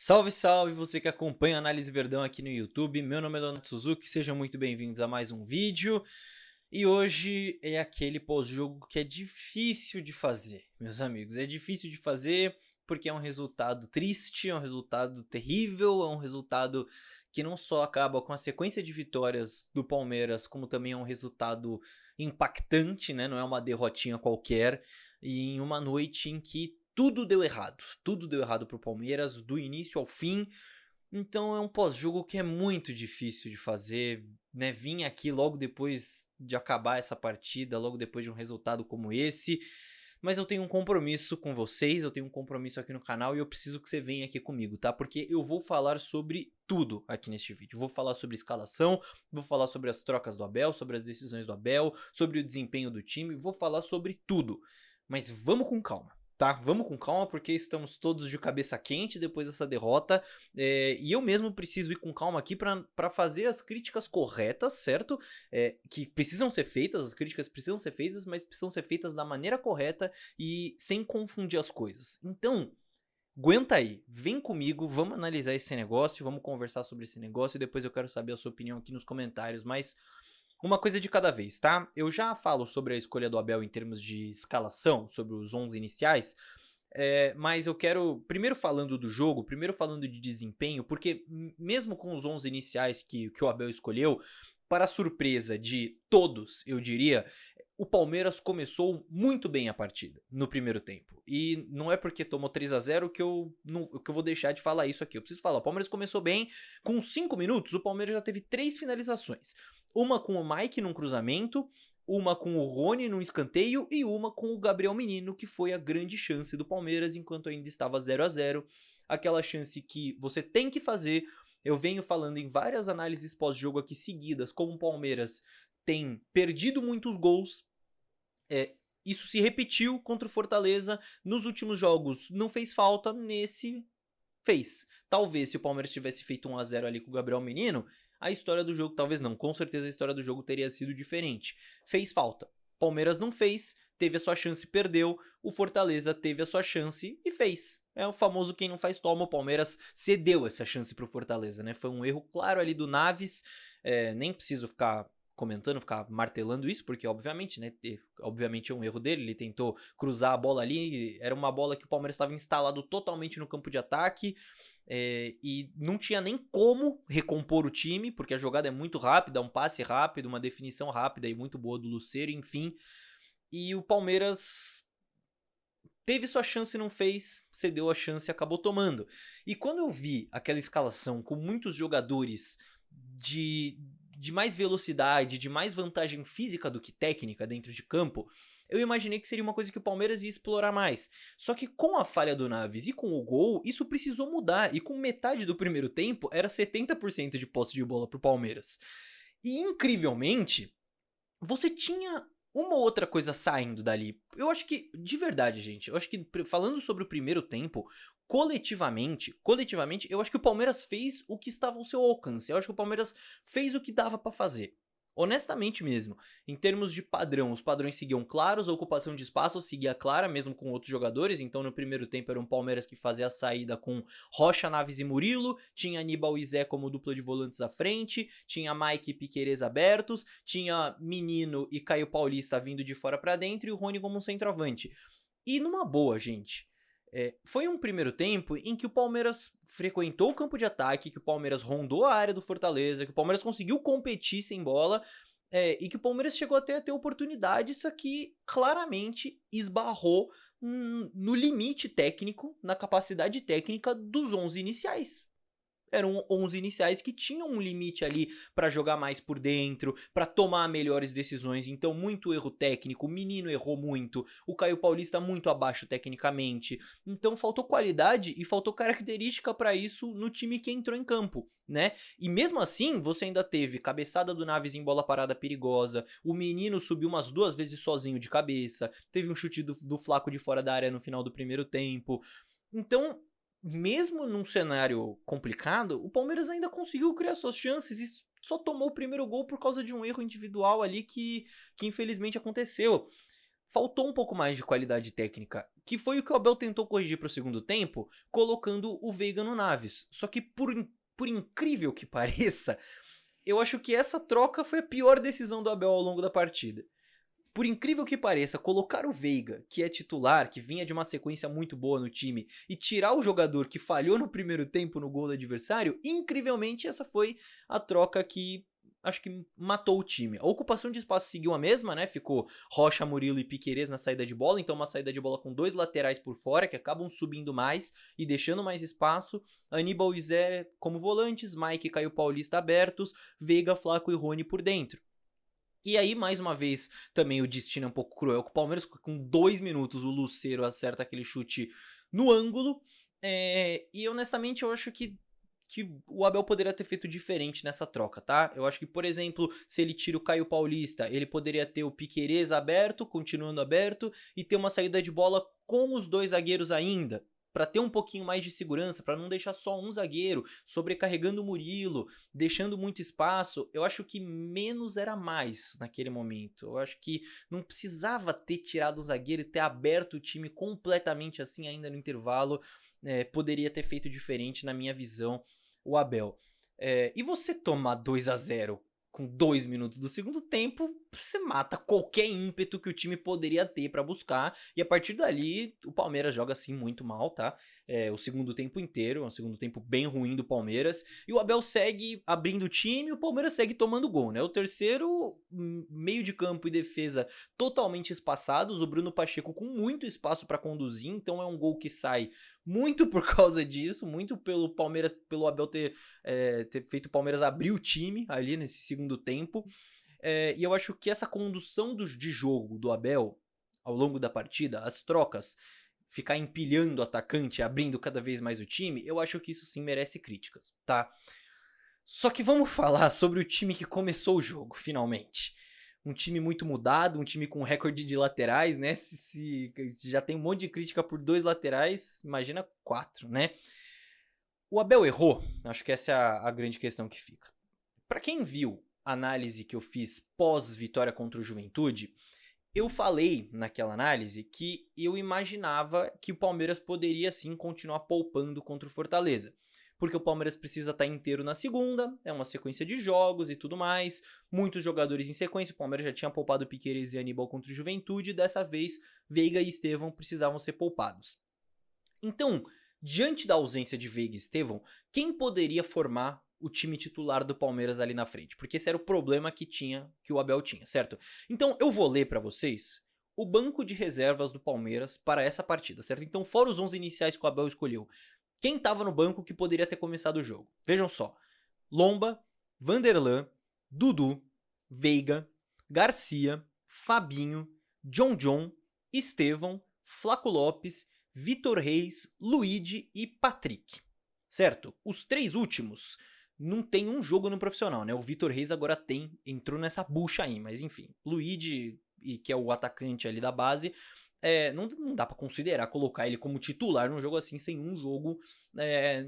Salve, salve, você que acompanha a Análise Verdão aqui no YouTube. Meu nome é Donato Suzuki, sejam muito bem-vindos a mais um vídeo. E hoje é aquele pós-jogo que é difícil de fazer, meus amigos. É difícil de fazer porque é um resultado triste, é um resultado terrível, é um resultado que não só acaba com a sequência de vitórias do Palmeiras, como também é um resultado impactante, né? Não é uma derrotinha qualquer. E em uma noite em que tudo deu errado pro Palmeiras, do início ao fim. Então é um pós-jogo que é muito difícil de fazer, né? Vim aqui logo depois de acabar essa partida, logo depois de um resultado como esse. Mas eu tenho um compromisso com vocês, eu tenho um compromisso aqui no canal e eu preciso que você venha aqui comigo, tá? Porque eu vou falar sobre tudo aqui neste vídeo. Vou falar sobre escalação, vou falar sobre as trocas do Abel, sobre as decisões do Abel, sobre o desempenho do time, vou falar sobre tudo. Mas vamos com calma. Tá, vamos com calma porque estamos todos de cabeça quente depois dessa derrota e eu mesmo preciso ir com calma aqui para fazer as críticas corretas, certo? Que precisam ser feitas, as críticas precisam ser feitas, mas precisam ser feitas da maneira correta e sem confundir as coisas. Então, aguenta aí, vem comigo, vamos analisar esse negócio, vamos conversar sobre esse negócio e depois eu quero saber a sua opinião aqui nos comentários, mas uma coisa de cada vez, tá? Eu já falo sobre a escolha do Abel em termos de escalação, sobre os 11 iniciais, mas eu quero, primeiro falando do jogo, primeiro falando de desempenho, porque mesmo com os 11 iniciais que o Abel escolheu, para a surpresa de todos, eu diria, o Palmeiras começou muito bem a partida no primeiro tempo. E não é porque tomou 3-0 que que eu vou deixar de falar isso aqui. Eu preciso falar, o Palmeiras começou bem, com 5 minutos o Palmeiras já teve 3 finalizações. Uma com o Mike num cruzamento, uma com o Rony num escanteio e uma com o Gabriel Menino, que foi a grande chance do Palmeiras enquanto ainda estava 0-0. Aquela chance que você tem que fazer. Eu venho falando em várias análises pós-jogo aqui seguidas, como o Palmeiras tem perdido muitos gols. Isso se repetiu contra o Fortaleza nos últimos jogos. Não fez falta, nesse fez. Talvez se o Palmeiras tivesse feito 1-0 ali com o Gabriel Menino, a história do jogo, talvez não, com certeza a história do jogo teria sido diferente. Fez falta. Palmeiras não fez, teve a sua chance e perdeu. O Fortaleza teve a sua chance e fez. É o famoso quem não faz toma. O Palmeiras cedeu essa chance pro Fortaleza, né? Foi um erro claro ali do Naves. Nem preciso ficar comentando, ficar martelando isso, porque obviamente, né, obviamente é um erro dele, ele tentou cruzar a bola ali, era uma bola que o Palmeiras estava instalado totalmente no campo de ataque, e não tinha nem como recompor o time, porque a jogada é muito rápida, um passe rápido, uma definição rápida e muito boa do Lucero, enfim, e o Palmeiras teve sua chance e não fez, cedeu a chance e acabou tomando. E quando eu vi aquela escalação com muitos jogadores de mais velocidade, de mais vantagem física do que técnica dentro de campo, eu imaginei que seria uma coisa que o Palmeiras ia explorar mais. Só que com a falha do Naves e com o gol, isso precisou mudar. E com metade do primeiro tempo, era 70% de posse de bola pro Palmeiras. E incrivelmente, você tinha uma ou outra coisa saindo dali. Eu acho que, de verdade, gente, eu acho que falando sobre o primeiro tempo, coletivamente, eu acho que o Palmeiras fez o que estava ao seu alcance. Eu acho que o Palmeiras fez o que dava pra fazer. Honestamente mesmo, em termos de padrão, os padrões seguiam claros, a ocupação de espaço seguia clara, mesmo com outros jogadores. Então, no primeiro tempo, era um Palmeiras que fazia a saída com Rocha, Naves e Murilo, tinha Aníbal e Zé como dupla de volantes à frente, tinha Mike e Piquerez abertos, tinha Menino e Caio Paulista vindo de fora pra dentro e o Rony como um centroavante. E numa boa, gente. Foi um primeiro tempo em que o Palmeiras frequentou o campo de ataque, que o Palmeiras rondou a área do Fortaleza, que o Palmeiras conseguiu competir sem bola, e que o Palmeiras chegou até a ter oportunidade, isso aqui claramente esbarrou no limite técnico, na capacidade técnica dos 11 iniciais. Eram 11 iniciais que tinham um limite ali pra jogar mais por dentro, pra tomar melhores decisões. Então, muito erro técnico. O Menino errou muito. O Caio Paulista muito abaixo tecnicamente. Então, faltou qualidade e faltou característica pra isso no time que entrou em campo, né? E mesmo assim, você ainda teve cabeçada do Naves em bola parada perigosa. O Menino subiu umas 2 vezes sozinho de cabeça. Teve um chute do Flaco de fora da área no final do primeiro tempo. Então, mesmo num cenário complicado, o Palmeiras ainda conseguiu criar suas chances e só tomou o primeiro gol por causa de um erro individual ali que infelizmente aconteceu. faltou um pouco mais de qualidade técnica, que foi o que o Abel tentou corrigir para o segundo tempo, colocando o Veiga no Naves. Só que por incrível que pareça, eu acho que essa troca foi a pior decisão do Abel ao longo da partida. Por incrível que pareça, colocar o Veiga, que é titular, que vinha de uma sequência muito boa no time, e tirar o jogador que falhou no primeiro tempo no gol do adversário, incrivelmente essa foi a troca que acho que matou o time. A ocupação de espaço seguiu a mesma, né? Ficou Rocha, Murilo e Piquerez na saída de bola, então uma saída de bola com 2 laterais por fora, que acabam subindo mais e deixando mais espaço. Aníbal e Zé como volantes, Mike e Caio Paulista abertos, Veiga, Flaco e Rony por dentro. E aí, mais uma vez, também o destino é um pouco cruel, que o Palmeiras, com 2 minutos, o Lucero acerta aquele chute no ângulo. E honestamente, eu acho que o Abel poderia ter feito diferente nessa troca, tá? Eu acho que, por exemplo, se ele tira o Caio Paulista, ele poderia ter o Piquerez aberto, continuando aberto, e ter uma saída de bola com os 2 zagueiros ainda, para ter um pouquinho mais de segurança, para não deixar só um zagueiro, sobrecarregando o Murilo, deixando muito espaço. Eu acho que menos era mais naquele momento. Eu acho que não precisava ter tirado o zagueiro e ter aberto o time completamente assim ainda no intervalo. Poderia ter feito diferente na minha visão o Abel. E você tomar 2-0 com 2 minutos do segundo tempo, você mata qualquer ímpeto que o time poderia ter pra buscar, e a partir dali o Palmeiras joga assim muito mal, tá? O segundo tempo inteiro, é um segundo tempo bem ruim do Palmeiras, e o Abel segue abrindo o time e o Palmeiras segue tomando gol, né? O terceiro, meio de campo e defesa totalmente espaçados, o Bruno Pacheco com muito espaço pra conduzir, então é um gol que sai muito por causa disso, muito pelo Palmeiras, pelo Abel ter feito o Palmeiras abrir o time ali nesse segundo tempo. E eu acho que essa condução de jogo do Abel ao longo da partida, as trocas, ficar empilhando o atacante, abrindo cada vez mais o time, eu acho que isso sim merece críticas, tá? Só que vamos falar sobre o time que começou o jogo, finalmente. Um time muito mudado, um time com recorde de laterais, né? Se já tem um monte de crítica por 2 laterais, imagina 4, né? O Abel errou, acho que essa é a grande questão que fica. Pra quem viu a análise que eu fiz pós-vitória contra o Juventude, eu falei naquela análise que eu imaginava que o Palmeiras poderia sim continuar poupando contra o Fortaleza. Porque o Palmeiras precisa estar inteiro na segunda, é uma sequência de jogos e tudo mais, muitos jogadores em sequência, o Palmeiras já tinha poupado Piquerez e Aníbal contra o Juventude, dessa vez Veiga e Estevão precisavam ser poupados. Então, diante da ausência de Veiga e Estevão, quem poderia formar o time titular do Palmeiras ali na frente? Porque esse era o problema que o Abel tinha, certo? Então eu vou ler pra vocês o banco de reservas do Palmeiras para essa partida, certo? Então fora os 11 iniciais que o Abel escolheu, quem tava no banco que poderia ter começado o jogo? Vejam só: Lomba, Vanderlan, Dudu, Veiga, Garcia, Fabinho, John, Estevão, Flaco Lopes, Vitor Reis, Luigi e Patrick. Certo? Os 3 últimos não tem um jogo no profissional, né? O Vitor Reis agora entrou nessa bucha aí, mas enfim. Luigi, que é o atacante ali da base, não dá pra considerar colocar ele como titular num jogo assim, sem um jogo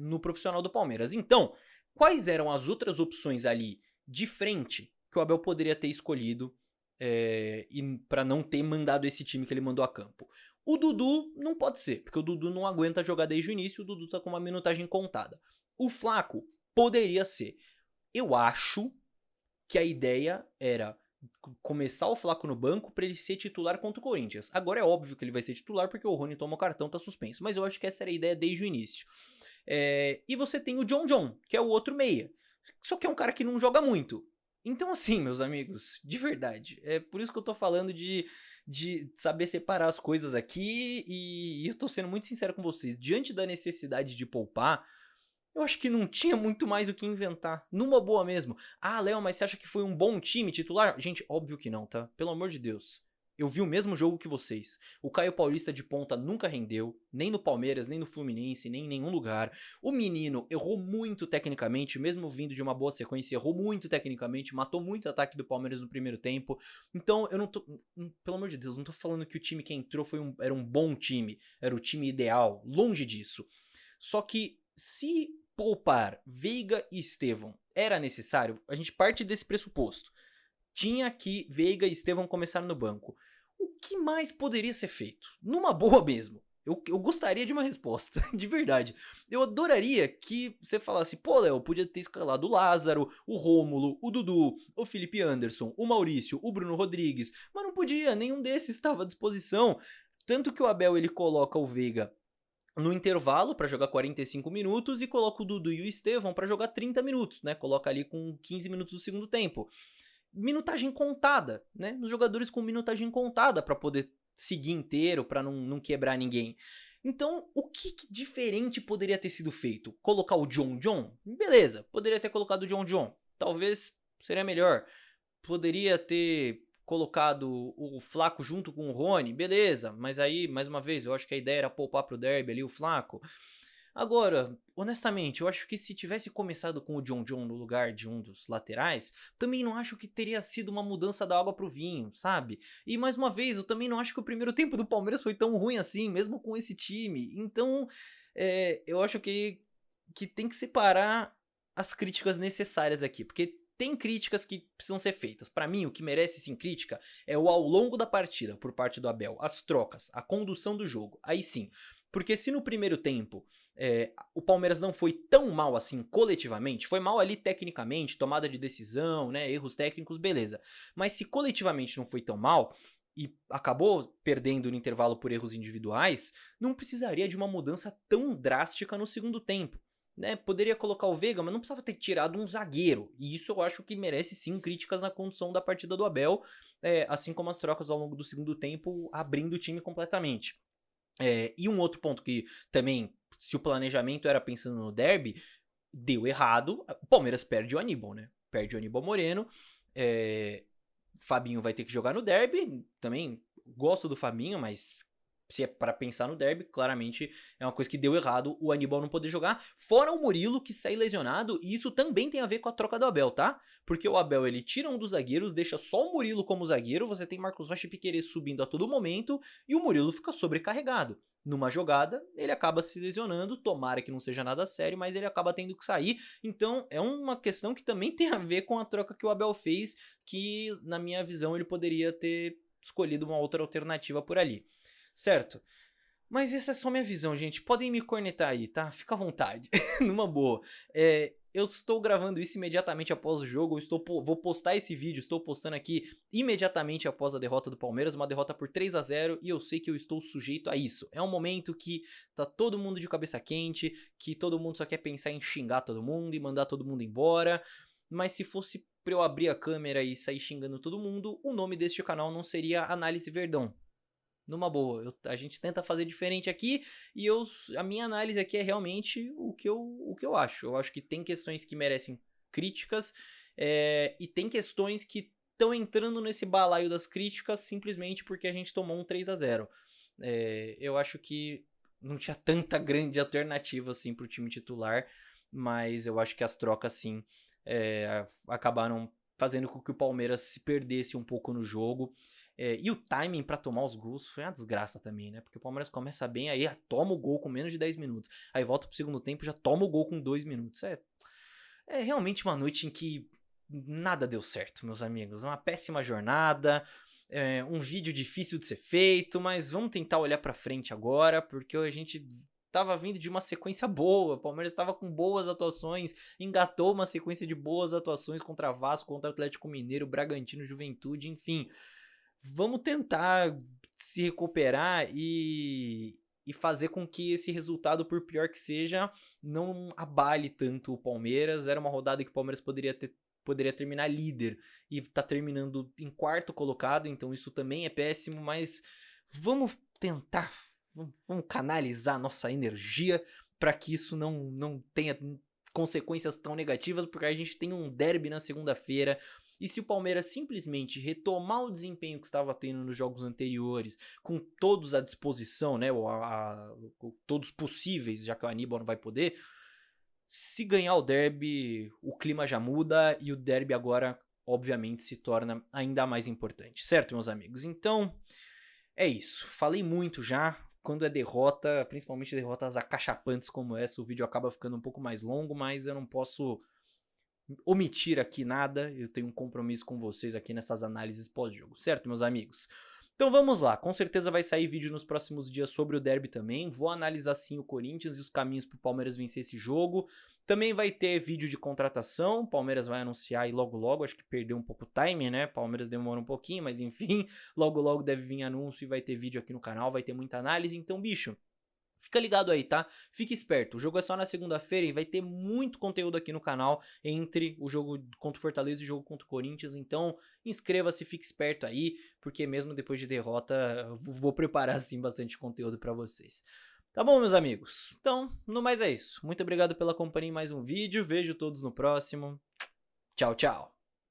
no profissional do Palmeiras. Então, quais eram as outras opções ali de frente que o Abel poderia ter escolhido pra não ter mandado esse time que ele mandou a campo? O Dudu não pode ser, porque o Dudu não aguenta jogar desde o início, o Dudu tá com uma minutagem contada. O Flaco poderia ser. Eu acho que a ideia era começar o Flaco no banco pra ele ser titular contra o Corinthians. Agora é óbvio que ele vai ser titular porque o Rony tomou cartão, tá suspenso, mas eu acho que essa era a ideia desde o início. E você tem o John, que é o outro meia, só que é um cara que não joga muito. Então assim, meus amigos, de verdade, é por isso que eu tô falando de saber separar as coisas aqui, e eu tô sendo muito sincero com vocês, diante da necessidade de poupar, eu acho que não tinha muito mais o que inventar. Numa boa mesmo. Ah, Léo, mas você acha que foi um bom time titular? Gente, óbvio que não, tá? Pelo amor de Deus. Eu vi o mesmo jogo que vocês. O Caio Paulista de ponta nunca rendeu, nem no Palmeiras, nem no Fluminense, nem em nenhum lugar. O menino errou muito tecnicamente, mesmo vindo de uma boa sequência, errou muito tecnicamente, matou muito o ataque do Palmeiras no primeiro tempo. Então, eu não tô... Pelo amor de Deus, não tô falando que o time que entrou era um bom time, era o time ideal, longe disso. Só que se poupar Veiga e Estevão era necessário, a gente parte desse pressuposto. Tinha que Veiga e Estevão começar no banco. O que mais poderia ser feito? Numa boa mesmo. Eu gostaria de uma resposta, de verdade. Eu adoraria que você falasse, pô, Léo, podia ter escalado o Lázaro, o Rômulo, o Dudu, o Felipe Anderson, o Maurício, o Bruno Rodrigues, mas não podia, nenhum desses estava à disposição. Tanto que o Abel ele coloca o Veiga no intervalo para jogar 45 minutos e coloca o Dudu e o Estevão para jogar 30 minutos, né? Coloca ali com 15 minutos do segundo tempo. Minutagem contada, né? Nos jogadores com minutagem contada para poder seguir inteiro, para não quebrar ninguém. Então, o que diferente poderia ter sido feito? Colocar o John? Beleza, poderia ter colocado o John. Talvez seria melhor. Poderia ter colocado o Flaco junto com o Rony, beleza, mas aí, mais uma vez, eu acho que a ideia era poupar pro derby ali o Flaco. Agora, honestamente, eu acho que se tivesse começado com o John no lugar de um dos laterais, também não acho que teria sido uma mudança da água pro vinho, sabe? E mais uma vez, eu também não acho que o primeiro tempo do Palmeiras foi tão ruim assim, mesmo com esse time. Então, eu acho que tem que separar as críticas necessárias aqui, porque tem críticas que precisam ser feitas. Pra mim, o que merece sim crítica é o ao longo da partida, por parte do Abel, as trocas, a condução do jogo. Aí sim, porque se no primeiro tempo o Palmeiras não foi tão mal assim coletivamente, foi mal ali tecnicamente, tomada de decisão, né, erros técnicos, beleza. Mas se coletivamente não foi tão mal e acabou perdendo no intervalo por erros individuais, não precisaria de uma mudança tão drástica no segundo tempo. Né, poderia colocar o Veiga, mas não precisava ter tirado um zagueiro. E isso eu acho que merece sim críticas na condução da partida do Abel, assim como as trocas ao longo do segundo tempo, abrindo o time completamente. E um outro ponto que também, se o planejamento era pensando no derby, deu errado. O Palmeiras perde o Aníbal, né? Perde o Aníbal Moreno. Fabinho vai ter que jogar no derby. Também gosto do Fabinho, mas se é pra pensar no derby, claramente é uma coisa que deu errado o Aníbal não poder jogar. Fora o Murilo, que sai lesionado, e isso também tem a ver com a troca do Abel, tá? Porque o Abel, ele tira um dos zagueiros, deixa só o Murilo como zagueiro, você tem Marcos Rocha e Piquerez subindo a todo momento, e o Murilo fica sobrecarregado. Numa jogada, ele acaba se lesionando, tomara que não seja nada sério, mas ele acaba tendo que sair. Então, é uma questão que também tem a ver com a troca que o Abel fez, que, na minha visão, ele poderia ter escolhido uma outra alternativa por ali. Certo? Mas essa é só minha visão, gente. Podem me cornetar aí, tá? Fica à vontade. Numa boa. Eu estou gravando isso imediatamente após o jogo. Vou postar esse vídeo. Estou postando aqui imediatamente após a derrota do Palmeiras. Uma derrota por 3-0. E eu sei que eu estou sujeito a isso. É um momento que tá todo mundo de cabeça quente. Que todo mundo só quer pensar em xingar todo mundo e mandar todo mundo embora. Mas se fosse pra eu abrir a câmera e sair xingando todo mundo, o nome deste canal não seria Análise Verdão. Numa boa, a gente tenta fazer diferente aqui e a minha análise aqui é realmente o que eu acho. Eu acho que tem questões que merecem críticas e tem questões que estão entrando nesse balaio das críticas simplesmente porque a gente tomou um 3-0. Eu acho que não tinha tanta grande alternativa assim pro time titular, mas eu acho que as trocas sim acabaram fazendo com que o Palmeiras se perdesse um pouco no jogo. E o timing pra tomar os gols foi uma desgraça também, né? Porque o Palmeiras começa bem, aí toma o gol com menos de 10 minutos. Aí volta pro segundo tempo, já toma o gol com 2 minutos. É realmente uma noite em que nada deu certo, meus amigos. Uma péssima jornada, um vídeo difícil de ser feito, mas vamos tentar olhar pra frente agora, porque a gente tava vindo de uma sequência boa, o Palmeiras tava com boas atuações, engatou uma sequência de boas atuações contra Vasco, contra Atlético Mineiro, Bragantino, Juventude, enfim. Vamos tentar se recuperar e fazer com que esse resultado, por pior que seja, não abale tanto o Palmeiras. Era uma rodada que o Palmeiras poderia terminar líder e tá terminando em quarto colocado, então isso também é péssimo, mas vamos tentar, vamos canalizar nossa energia para que isso não tenha consequências tão negativas, porque a gente tem um derby na segunda-feira. E se o Palmeiras simplesmente retomar o desempenho que estava tendo nos jogos anteriores, com todos à disposição, né, todos possíveis, já que o Aníbal não vai poder, se ganhar o derby, o clima já muda e o derby agora, obviamente, se torna ainda mais importante, certo, meus amigos? Então, é isso. Falei muito já. Quando é derrota, principalmente derrotas acachapantes como essa, o vídeo acaba ficando um pouco mais longo, mas eu não posso omitir aqui nada, eu tenho um compromisso com vocês aqui nessas análises pós-jogo, certo, meus amigos? Então vamos lá, com certeza vai sair vídeo nos próximos dias sobre o derby também, vou analisar sim o Corinthians e os caminhos pro Palmeiras vencer esse jogo. Também vai ter vídeo de contratação, o Palmeiras vai anunciar aí logo logo, acho que perdeu um pouco o time, né, Palmeiras demora um pouquinho, mas enfim, logo logo deve vir anúncio e vai ter vídeo aqui no canal, vai ter muita análise, então bicho, fica ligado aí, tá? Fica esperto, o jogo é só na segunda-feira e vai ter muito conteúdo aqui no canal entre o jogo contra o Fortaleza e o jogo contra o Corinthians, então inscreva-se, fique esperto aí, porque mesmo depois de derrota eu vou preparar assim bastante conteúdo pra vocês. Tá bom, meus amigos? Então, no mais é isso. Muito obrigado pela companhia em mais um vídeo, vejo todos no próximo. Tchau, tchau.